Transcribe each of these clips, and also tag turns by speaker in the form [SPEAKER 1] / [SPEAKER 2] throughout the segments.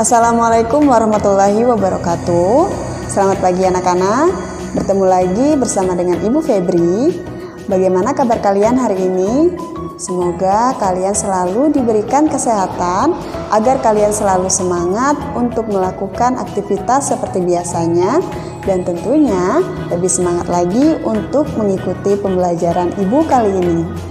[SPEAKER 1] Assalamualaikum warahmatullahi wabarakatuh. Selamat pagi anak-anak. Bertemu lagi bersama dengan Ibu Febri. Bagaimana kabar kalian hari ini? Semoga kalian selalu diberikan kesehatan agar kalian selalu semangat untuk melakukan aktivitas seperti biasanya dan tentunya lebih semangat lagi untuk mengikuti pembelajaran Ibu kali ini.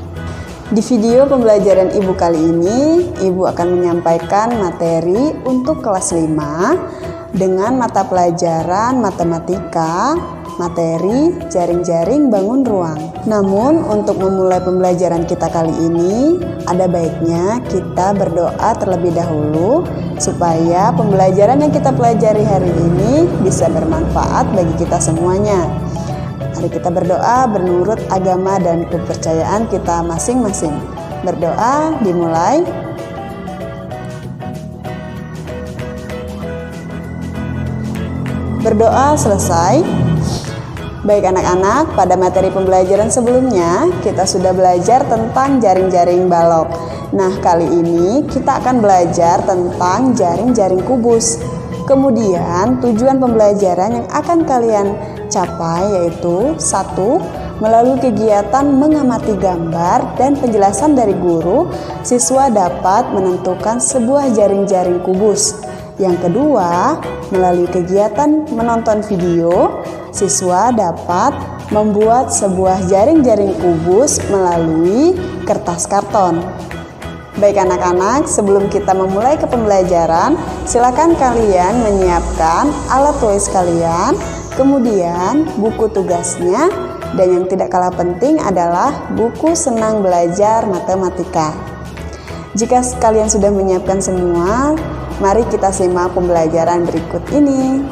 [SPEAKER 1] Di video pembelajaran Ibu kali ini, Ibu akan menyampaikan materi untuk kelas 5 dengan mata pelajaran matematika, materi jaring-jaring bangun ruang. Namun, untuk memulai pembelajaran kita kali ini, ada baiknya kita berdoa terlebih dahulu supaya pembelajaran yang kita pelajari hari ini bisa bermanfaat bagi kita semuanya. Mari kita berdoa menurut agama dan kepercayaan kita masing-masing. Berdoa dimulai. Berdoa selesai. Baik anak-anak, pada materi pembelajaran sebelumnya kita sudah belajar tentang jaring-jaring balok. Nah, kali ini kita akan belajar tentang jaring-jaring kubus. Kemudian tujuan pembelajaran yang akan kalian capai yaitu 1. Melalui kegiatan mengamati gambar dan penjelasan dari guru, siswa dapat menentukan sebuah jaring-jaring kubus. Yang kedua, melalui kegiatan menonton video, siswa dapat membuat sebuah jaring-jaring kubus melalui kertas karton. Baik anak-anak, sebelum kita memulai ke pembelajaran, silakan kalian menyiapkan alat tulis kalian, kemudian buku tugasnya, dan yang tidak kalah penting adalah buku senang belajar matematika. Jika kalian sudah menyiapkan semua, mari kita simak pembelajaran berikut ini.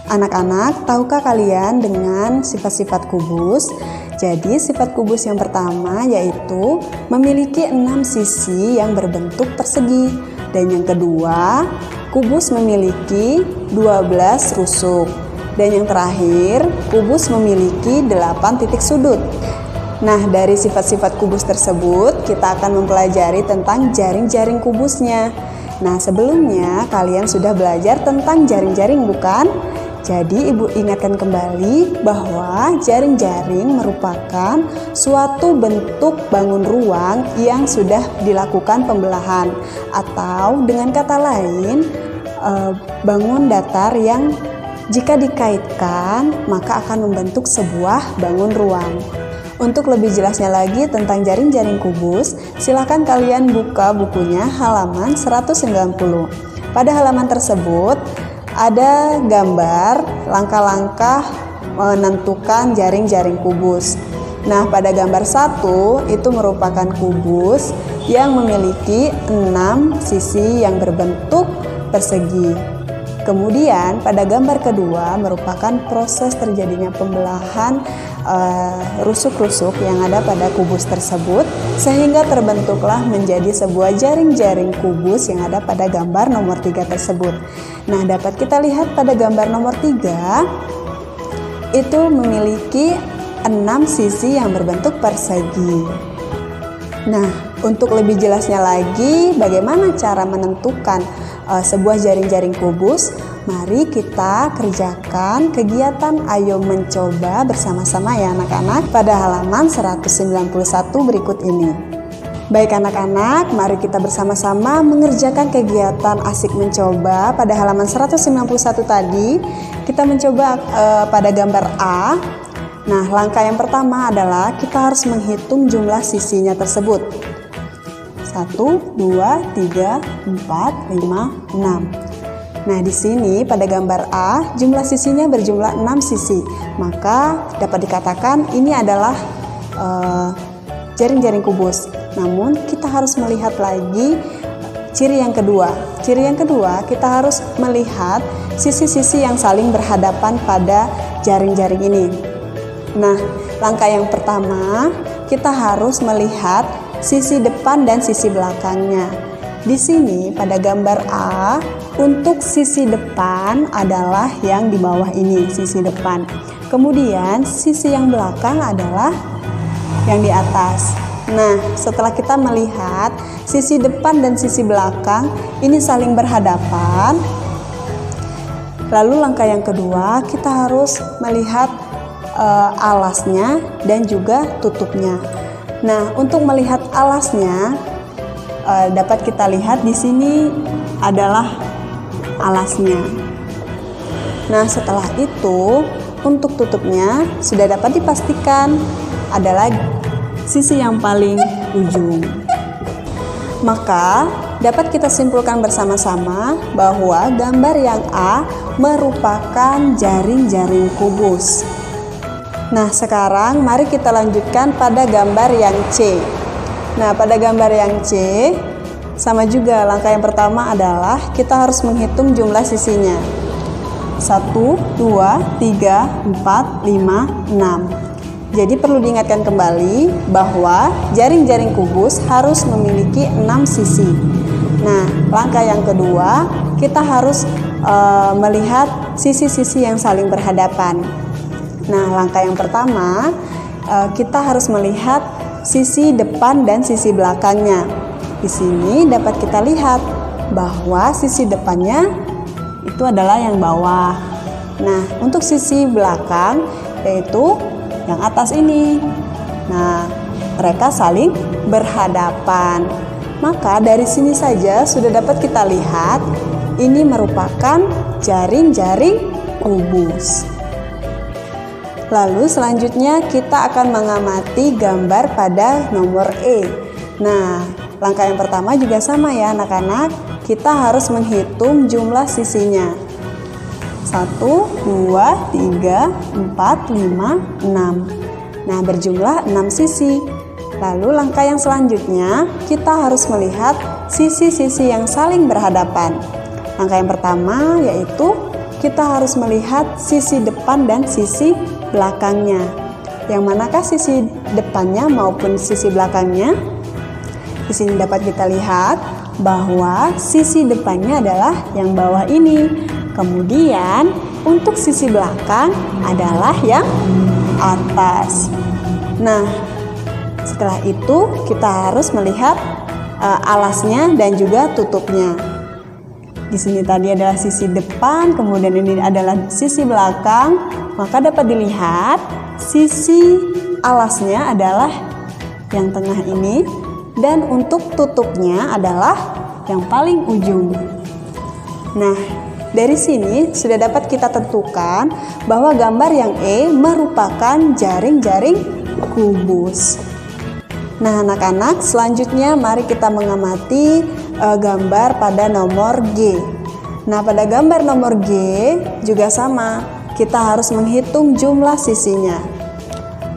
[SPEAKER 1] Anak-anak, tahukah kalian dengan sifat-sifat kubus? Jadi sifat kubus yang pertama yaitu memiliki 6 sisi yang berbentuk persegi. Dan yang kedua, kubus memiliki 12 rusuk. Dan yang terakhir, kubus memiliki 8 titik sudut. Nah, dari sifat-sifat kubus tersebut, kita akan mempelajari tentang jaring-jaring kubusnya. Nah, sebelumnya kalian sudah belajar tentang jaring-jaring, bukan? Jadi, Ibu ingatkan kembali bahwa jaring-jaring merupakan suatu bentuk bangun ruang yang sudah dilakukan pembelahan, atau dengan kata lain, bangun datar yang jika dikaitkan maka akan membentuk sebuah bangun ruang. Untuk lebih jelasnya lagi tentang jaring-jaring kubus, silakan kalian buka bukunya halaman 190. Pada halaman tersebut ada gambar langkah-langkah menentukan jaring-jaring kubus. Nah, pada gambar 1 itu merupakan kubus yang memiliki 6 sisi yang berbentuk persegi. Kemudian pada gambar kedua merupakan proses terjadinya pembelahan rusuk-rusuk yang ada pada kubus tersebut sehingga terbentuklah menjadi sebuah jaring-jaring kubus yang ada pada gambar nomor 3 tersebut. Nah, dapat kita lihat pada gambar nomor 3 itu memiliki 6 sisi yang berbentuk persegi. Nah, untuk lebih jelasnya lagi bagaimana cara menentukan sebuah jaring-jaring kubus, mari kita kerjakan kegiatan ayo mencoba bersama-sama ya anak-anak pada halaman 191 berikut ini. Baik anak-anak, mari kita bersama-sama mengerjakan kegiatan asik mencoba pada halaman 191 tadi. Kita mencoba pada gambar A. Nah, langkah yang pertama adalah kita harus menghitung jumlah sisinya tersebut. 1, 2, 3, 4, 5, 6. Nah, di sini pada gambar A jumlah sisinya berjumlah 6 sisi. Maka dapat dikatakan ini adalah jaring-jaring kubus. Namun kita harus melihat lagi ciri yang kedua. Ciri yang kedua, kita harus melihat sisi-sisi yang saling berhadapan pada jaring-jaring ini. Nah, langkah yang pertama, kita harus melihat sisi depan dan sisi belakangnya. Di sini pada gambar A, untuk sisi depan adalah yang di bawah ini, sisi depan. Kemudian sisi yang belakang adalah yang di atas. Nah, setelah kita melihat sisi depan dan sisi belakang ini saling berhadapan, lalu langkah yang kedua kita harus melihat alasnya dan juga tutupnya. Nah, untuk melihat alasnya dapat kita lihat di sini adalah alasnya. Nah, setelah itu untuk tutupnya sudah dapat dipastikan adalah sisi yang paling ujung. Maka dapat kita simpulkan bersama-sama bahwa gambar yang A merupakan jaring-jaring kubus. Nah, sekarang mari kita lanjutkan pada gambar yang C. Nah, pada gambar yang C sama juga, langkah yang pertama adalah kita harus menghitung jumlah sisinya. 1, 2, 3, 4, 5, 6. Jadi perlu diingatkan kembali bahwa jaring-jaring kubus harus memiliki 6 sisi. Nah, langkah yang kedua kita harus melihat sisi-sisi yang saling berhadapan. Nah, langkah yang pertama kita harus melihat sisi depan dan sisi belakangnya. Di sini dapat kita lihat bahwa sisi depannya itu adalah yang bawah. Nah, untuk sisi belakang yaitu yang atas ini. Nah, mereka saling berhadapan. Maka dari sini saja sudah dapat kita lihat ini merupakan jaring-jaring kubus. Lalu selanjutnya kita akan mengamati gambar pada nomor E. Nah, langkah yang pertama juga sama ya anak-anak. Kita harus menghitung jumlah sisinya. 1, 2, 3, 4, 5, 6. Nah, berjumlah 6 sisi. Lalu langkah yang selanjutnya kita harus melihat sisi-sisi yang saling berhadapan. Langkah yang pertama yaitu kita harus melihat sisi depan dan sisi belakangnya. Yang manakah sisi depannya maupun sisi belakangnya? Di sini dapat kita lihat bahwa sisi depannya adalah yang bawah ini. Kemudian untuk sisi belakang adalah yang atas. Nah, setelah itu kita harus melihat alasnya dan juga tutupnya. Di sini tadi adalah sisi depan, kemudian ini adalah sisi belakang. Maka dapat dilihat sisi alasnya adalah yang tengah ini dan untuk tutupnya adalah yang paling ujung. Nah, dari sini sudah dapat kita tentukan bahwa gambar yang E merupakan jaring-jaring kubus. Nah, anak-anak, selanjutnya mari kita mengamati gambar pada nomor G. Nah, pada gambar nomor G juga sama, kita harus menghitung jumlah sisinya.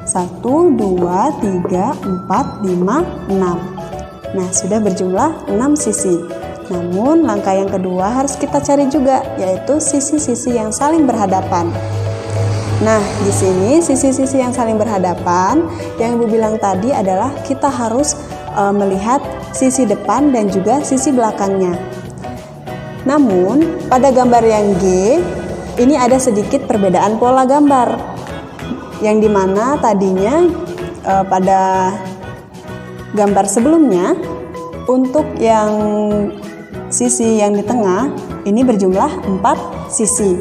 [SPEAKER 1] 1, 2, 3, 4, 5, 6. Nah, sudah berjumlah 6 sisi. Namun langkah yang kedua harus kita cari juga, yaitu sisi-sisi yang saling berhadapan. Nah, di sini sisi-sisi yang saling berhadapan yang Ibu bilang tadi adalah kita harus melihat sisi depan dan juga sisi belakangnya. Namun pada gambar yang G ini ada sedikit perbedaan pola gambar, yang dimana tadinya pada gambar sebelumnya untuk yang sisi yang di tengah ini berjumlah 4 sisi.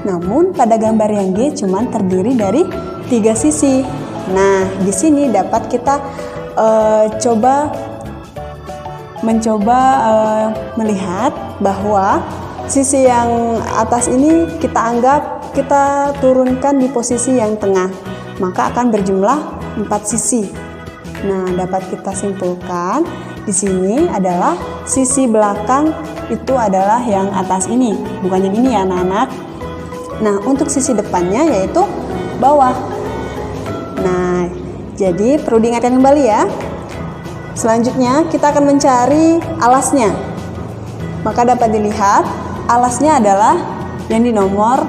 [SPEAKER 1] Namun pada gambar yang G cuma terdiri dari 3 sisi. Nah, di sini dapat kita mencoba melihat bahwa sisi yang atas ini kita turunkan di posisi yang tengah, maka akan berjumlah 4 sisi. Nah, dapat kita simpulkan di sini adalah sisi belakang itu adalah yang atas ini, bukan yang ini ya anak-anak. Nah, untuk sisi depannya yaitu bawah. Nah, jadi perlu diingatkan kembali ya. Selanjutnya kita akan mencari alasnya. Maka dapat dilihat alasnya adalah yang di nomor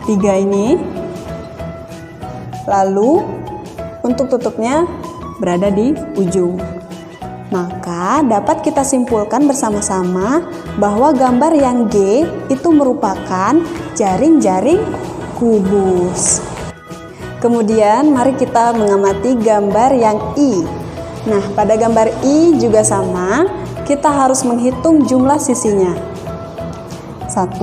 [SPEAKER 1] 3 ini. Lalu untuk tutupnya berada di ujung. Maka dapat kita simpulkan bersama-sama bahwa gambar yang G itu merupakan jaring-jaring kubus. Kemudian mari kita mengamati gambar yang I. Nah, pada gambar I juga sama, kita harus menghitung jumlah sisinya. 1,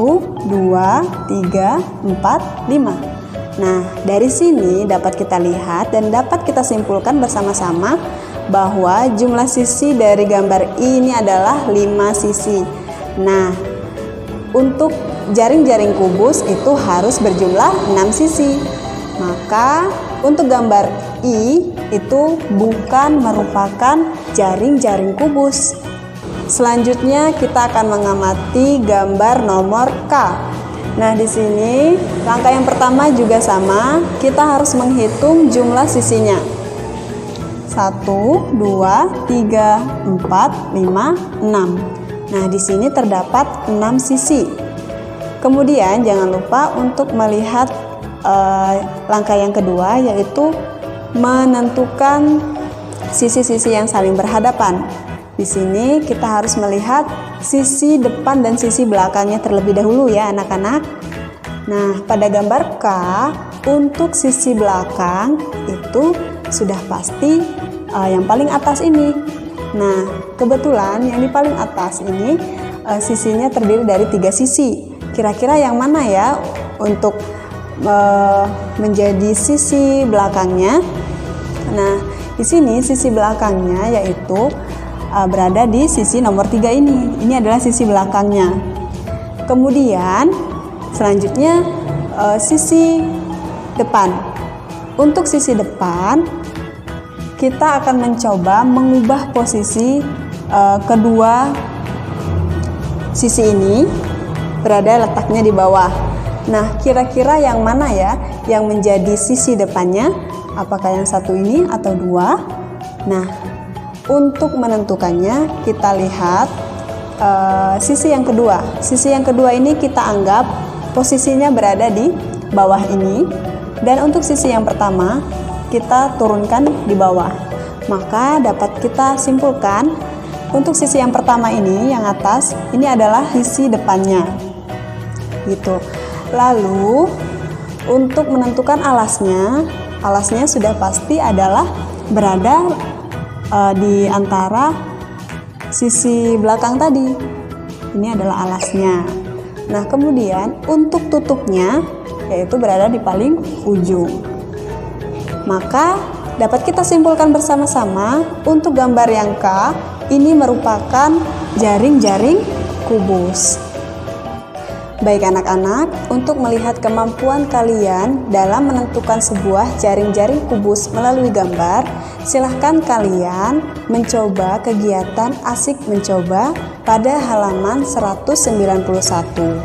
[SPEAKER 1] 2, 3, 4, 5. Nah, dari sini dapat kita lihat dan dapat kita simpulkan bersama-sama bahwa jumlah sisi dari gambar I ini adalah 5 sisi. Nah, untuk jaring-jaring kubus itu harus berjumlah 6 sisi. Maka untuk gambar I itu bukan merupakan jaring-jaring kubus. Selanjutnya kita akan mengamati gambar nomor K. Nah, di sini langkah yang pertama juga sama, kita harus menghitung jumlah sisinya. 1, 2, 3, 4, 5, 6. Nah, di sini terdapat 6 sisi. Kemudian jangan lupa untuk melihat langkah yang kedua, yaitu menentukan sisi-sisi yang saling berhadapan. Di sini kita harus melihat sisi depan dan sisi belakangnya terlebih dahulu ya anak-anak. Nah, pada gambar K, untuk sisi belakang itu sudah pasti yang paling atas ini. Nah, kebetulan yang di paling atas ini sisinya terdiri dari 3 sisi. Kira-kira yang mana ya untuk menjadi sisi belakangnya? Nah, di sini sisi belakangnya yaitu berada di sisi nomor 3 ini. Ini adalah sisi belakangnya. Kemudian selanjutnya sisi depan. Untuk sisi depan kita akan mencoba mengubah posisi kedua sisi ini berada letaknya di bawah. Nah, kira-kira yang mana ya yang menjadi sisi depannya? Apakah yang satu ini atau 2? Nah, untuk menentukannya kita lihat sisi yang kedua. Sisi yang kedua ini kita anggap posisinya berada di bawah ini, dan untuk sisi yang pertama kita turunkan di bawah. Maka dapat kita simpulkan untuk sisi yang pertama ini yang atas ini adalah sisi depannya. Gitu. Lalu untuk menentukan alasnya sudah pasti adalah berada di antara sisi belakang tadi. Ini adalah alasnya. Nah, kemudian untuk tutupnya yaitu berada di paling ujung. Maka dapat kita simpulkan bersama-sama untuk gambar yang K ini merupakan jaring-jaring kubus. Baik anak-anak, untuk melihat kemampuan kalian dalam menentukan sebuah jaring-jaring kubus melalui gambar, silahkan kalian mencoba kegiatan asik mencoba pada halaman 191.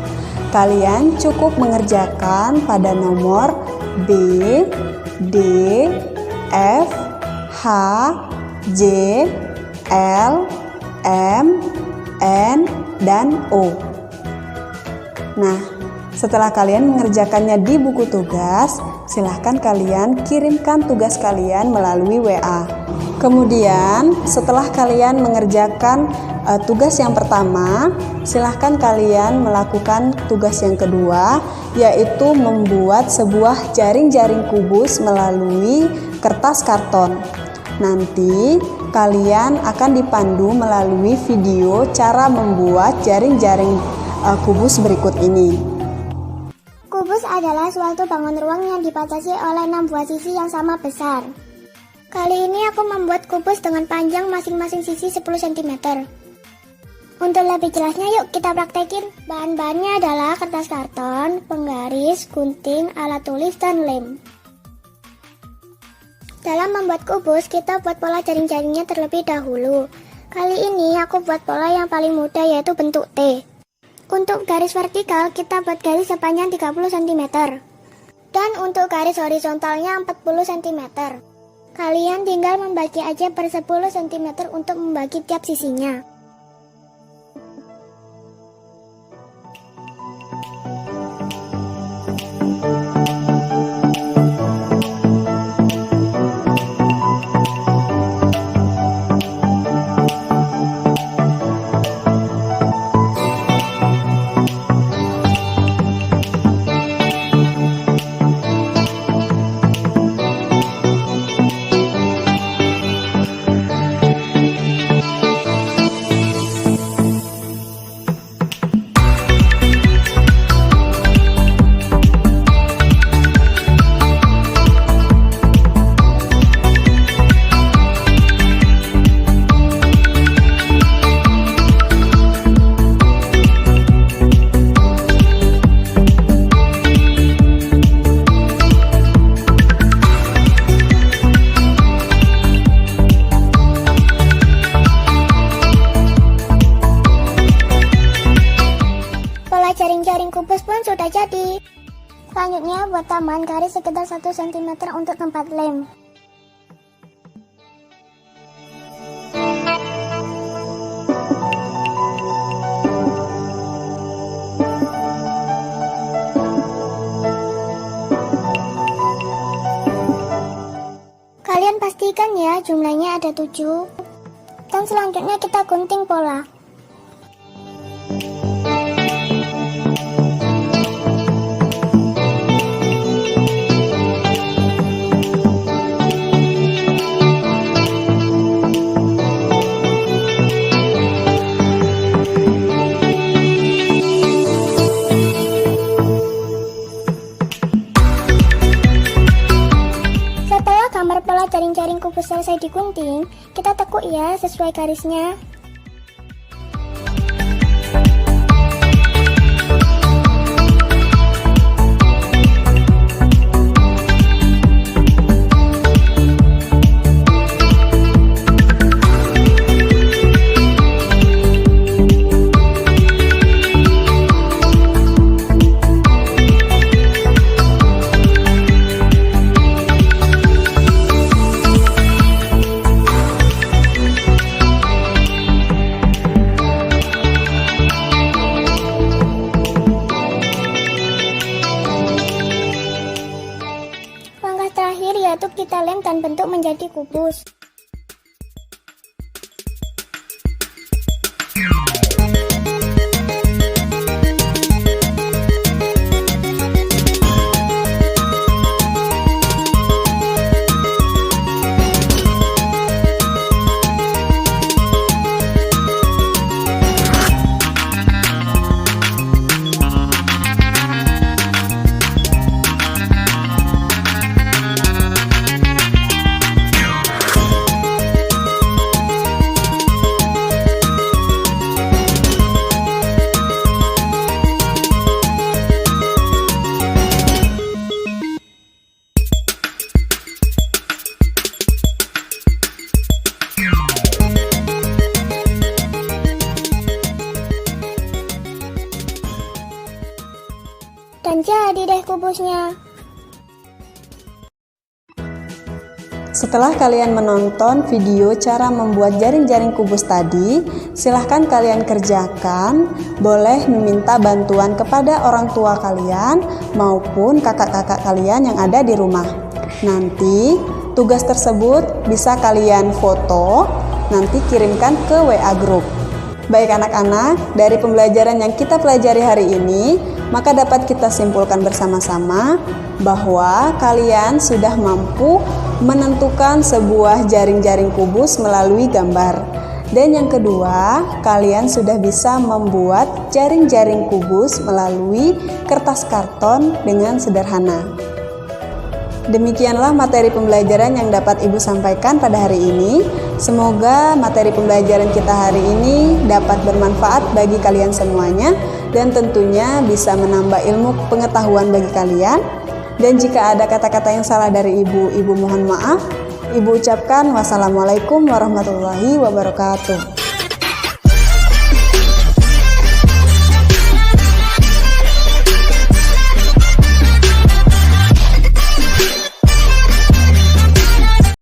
[SPEAKER 1] Kalian cukup mengerjakan pada nomor B, D, F, H, J, L, M, N, dan O. Nah, setelah kalian mengerjakannya di buku tugas, silahkan kalian kirimkan tugas kalian melalui WA. Kemudian, setelah kalian mengerjakan tugas yang pertama, silahkan kalian melakukan tugas yang kedua, yaitu membuat sebuah jaring-jaring kubus melalui kertas karton. Nanti kalian akan dipandu melalui video cara membuat jaring-jaring kubus berikut ini.
[SPEAKER 2] Kubus adalah suatu bangun ruang yang dibatasi oleh 6 buah sisi yang sama besar. Kali ini aku membuat kubus dengan panjang masing-masing sisi 10 cm. Untuk lebih jelasnya yuk kita praktekin. Bahan-bahannya adalah kertas karton, penggaris, gunting, alat tulis, dan lem. Dalam membuat kubus, kita buat pola jaring-jaringnya terlebih dahulu. Kali ini aku buat pola yang paling mudah yaitu bentuk T. Untuk garis vertikal, kita buat garis sepanjang 30 cm. Dan untuk garis horizontalnya 40 cm. Kalian tinggal membagi aja per 10 cm untuk membagi tiap sisinya. buat tambahan garis sekitar 1 cm untuk tempat lem. Kalian pastikan ya jumlahnya ada 7. Dan selanjutnya kita gunting pola. Gambar pola jaring-jaring kubus selesai digunting, kita tekuk ya sesuai garisnya. Terakhir yaitu kita lem dan bentuk menjadi kubus. Dan jadi deh kubusnya.
[SPEAKER 1] Setelah kalian menonton video cara membuat jaring-jaring kubus tadi, silahkan kalian kerjakan. Boleh meminta bantuan kepada orang tua kalian maupun kakak-kakak kalian yang ada di rumah. Nanti tugas tersebut bisa kalian foto, nanti kirimkan ke WA Group. Baik anak-anak, dari pembelajaran yang kita pelajari hari ini, maka dapat kita simpulkan bersama-sama bahwa kalian sudah mampu menentukan sebuah jaring-jaring kubus melalui gambar. Dan yang kedua, kalian sudah bisa membuat jaring-jaring kubus melalui kertas karton dengan sederhana. Demikianlah materi pembelajaran yang dapat Ibu sampaikan pada hari ini. Semoga materi pembelajaran kita hari ini dapat bermanfaat bagi kalian semuanya dan tentunya bisa menambah ilmu pengetahuan bagi kalian. Dan jika ada kata-kata yang salah dari Ibu mohon maaf. Ibu ucapkan wassalamualaikum warahmatullahi wabarakatuh.